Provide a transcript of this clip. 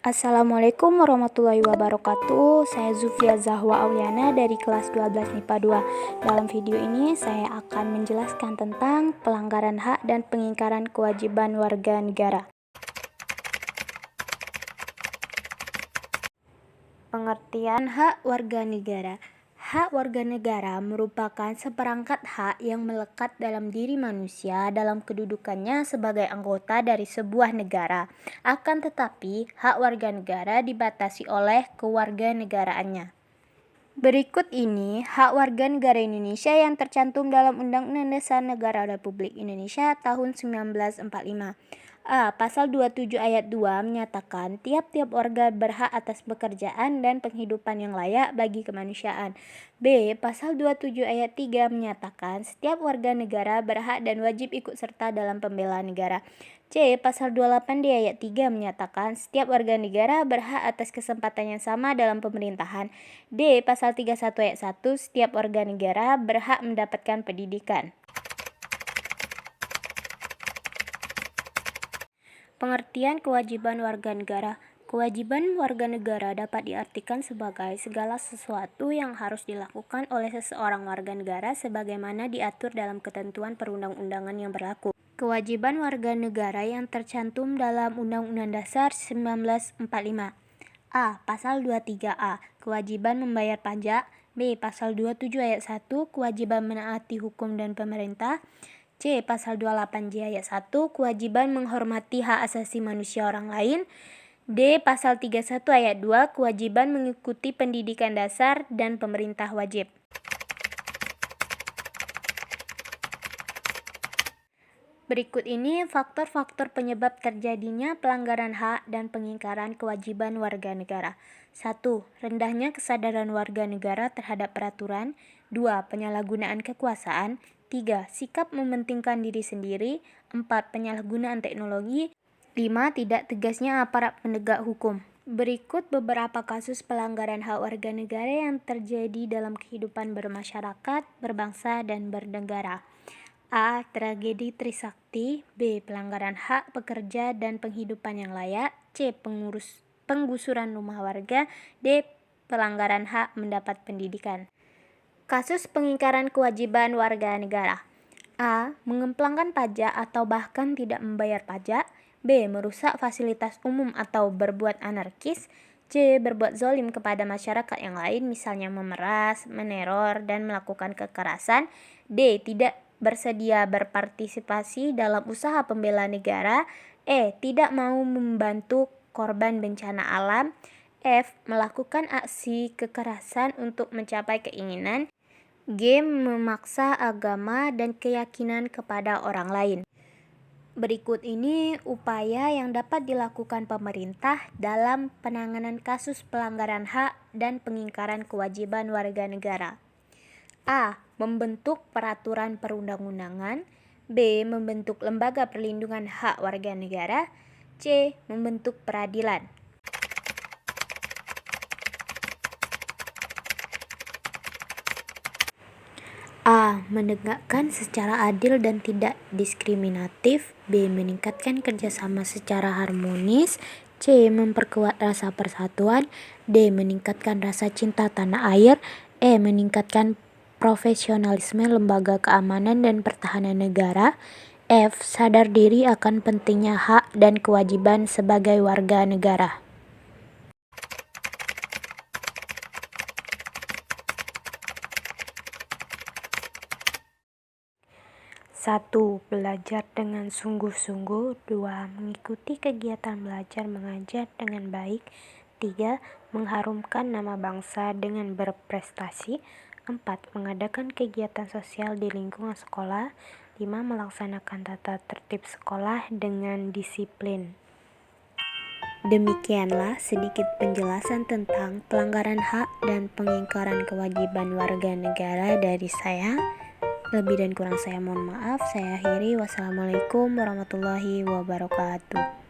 Assalamualaikum warahmatullahi wabarakatuh. Saya Zufia Zahwa Auliana dari kelas 12 MIPA 2. Dalam video ini saya akan menjelaskan tentang pelanggaran hak dan pengingkaran kewajiban warga negara. Pengertian hak warga negara. Hak warga negara merupakan seperangkat hak yang melekat dalam diri manusia dalam kedudukannya sebagai anggota dari sebuah negara. Akan tetapi, hak warga negara dibatasi oleh kewarganegaraannya. Berikut ini hak warga negara Indonesia yang tercantum dalam Undang-Undang Dasar Negara Republik Indonesia tahun 1945. A. Pasal 27 ayat 2 menyatakan tiap-tiap warga berhak atas pekerjaan dan penghidupan yang layak bagi kemanusiaan. B. Pasal 27 ayat 3 menyatakan setiap warga negara berhak dan wajib ikut serta dalam pembelaan negara. C. Pasal 28D ayat 3 menyatakan setiap warga negara berhak atas kesempatan yang sama dalam pemerintahan. D. Pasal 31 ayat 1 setiap warga negara berhak mendapatkan pendidikan. Pengertian kewajiban warga negara. Kewajiban warga negara dapat diartikan sebagai segala sesuatu yang harus dilakukan oleh seseorang warga negara sebagaimana diatur dalam ketentuan perundang-undangan yang berlaku. Kewajiban warga negara yang tercantum dalam Undang-Undang Dasar 1945. A. Pasal 23A. Kewajiban membayar pajak. B. Pasal 27 ayat 1. Kewajiban menaati hukum dan pemerintah. C. Pasal 28J ayat 1. Kewajiban menghormati hak asasi manusia orang lain. D. Pasal 31 ayat 2. Kewajiban mengikuti pendidikan dasar dan pemerintah wajib. Berikut ini faktor-faktor penyebab terjadinya pelanggaran hak dan pengingkaran kewajiban warga negara. 1. Rendahnya kesadaran warga negara terhadap peraturan. 2. Penyalahgunaan kekuasaan. 3. Sikap mementingkan diri sendiri. 4. Penyalahgunaan teknologi. 5. Tidak tegasnya aparat penegak hukum. Berikut beberapa kasus pelanggaran hak warga negara yang terjadi dalam kehidupan bermasyarakat, berbangsa, dan bernegara. A. Tragedi Trisakti. B. Pelanggaran hak pekerja dan penghidupan yang layak. C. Penggusuran rumah warga. D. Pelanggaran hak mendapat pendidikan. Kasus pengingkaran kewajiban warga negara. A. Mengemplangkan pajak atau bahkan tidak membayar pajak. B. Merusak fasilitas umum atau berbuat anarkis. C. Berbuat zalim kepada masyarakat yang lain, misalnya memeras, meneror, dan melakukan kekerasan. D. Tidak bersedia berpartisipasi dalam usaha pembela negara. E. Tidak mau membantu korban bencana alam. F. Melakukan aksi kekerasan untuk mencapai keinginan. G. Memaksa agama dan keyakinan kepada orang lain. Berikut ini upaya yang dapat dilakukan pemerintah dalam penanganan kasus pelanggaran hak dan pengingkaran kewajiban warga negara. A. Membentuk peraturan perundang-undangan. B. Membentuk lembaga perlindungan hak warga negara. C. Membentuk peradilan. A. Menegakkan secara adil dan tidak diskriminatif. B. Meningkatkan kerjasama secara harmonis. C. Memperkuat rasa persatuan. D. Meningkatkan rasa cinta tanah air. E. Meningkatkan profesionalisme lembaga keamanan dan pertahanan negara. F. Sadar diri akan pentingnya hak dan kewajiban sebagai warga negara. 1. Belajar dengan sungguh-sungguh. 2. Mengikuti kegiatan belajar mengajar dengan baik. 3. Mengharumkan nama bangsa dengan berprestasi. 4. Mengadakan kegiatan sosial di lingkungan sekolah. 5. Melaksanakan tata tertib sekolah dengan disiplin. Demikianlah sedikit penjelasan tentang pelanggaran hak dan pengingkaran kewajiban warga negara dari saya. Lebih dan kurang saya mohon maaf. Saya akhiri. Wassalamualaikum warahmatullahi wabarakatuh.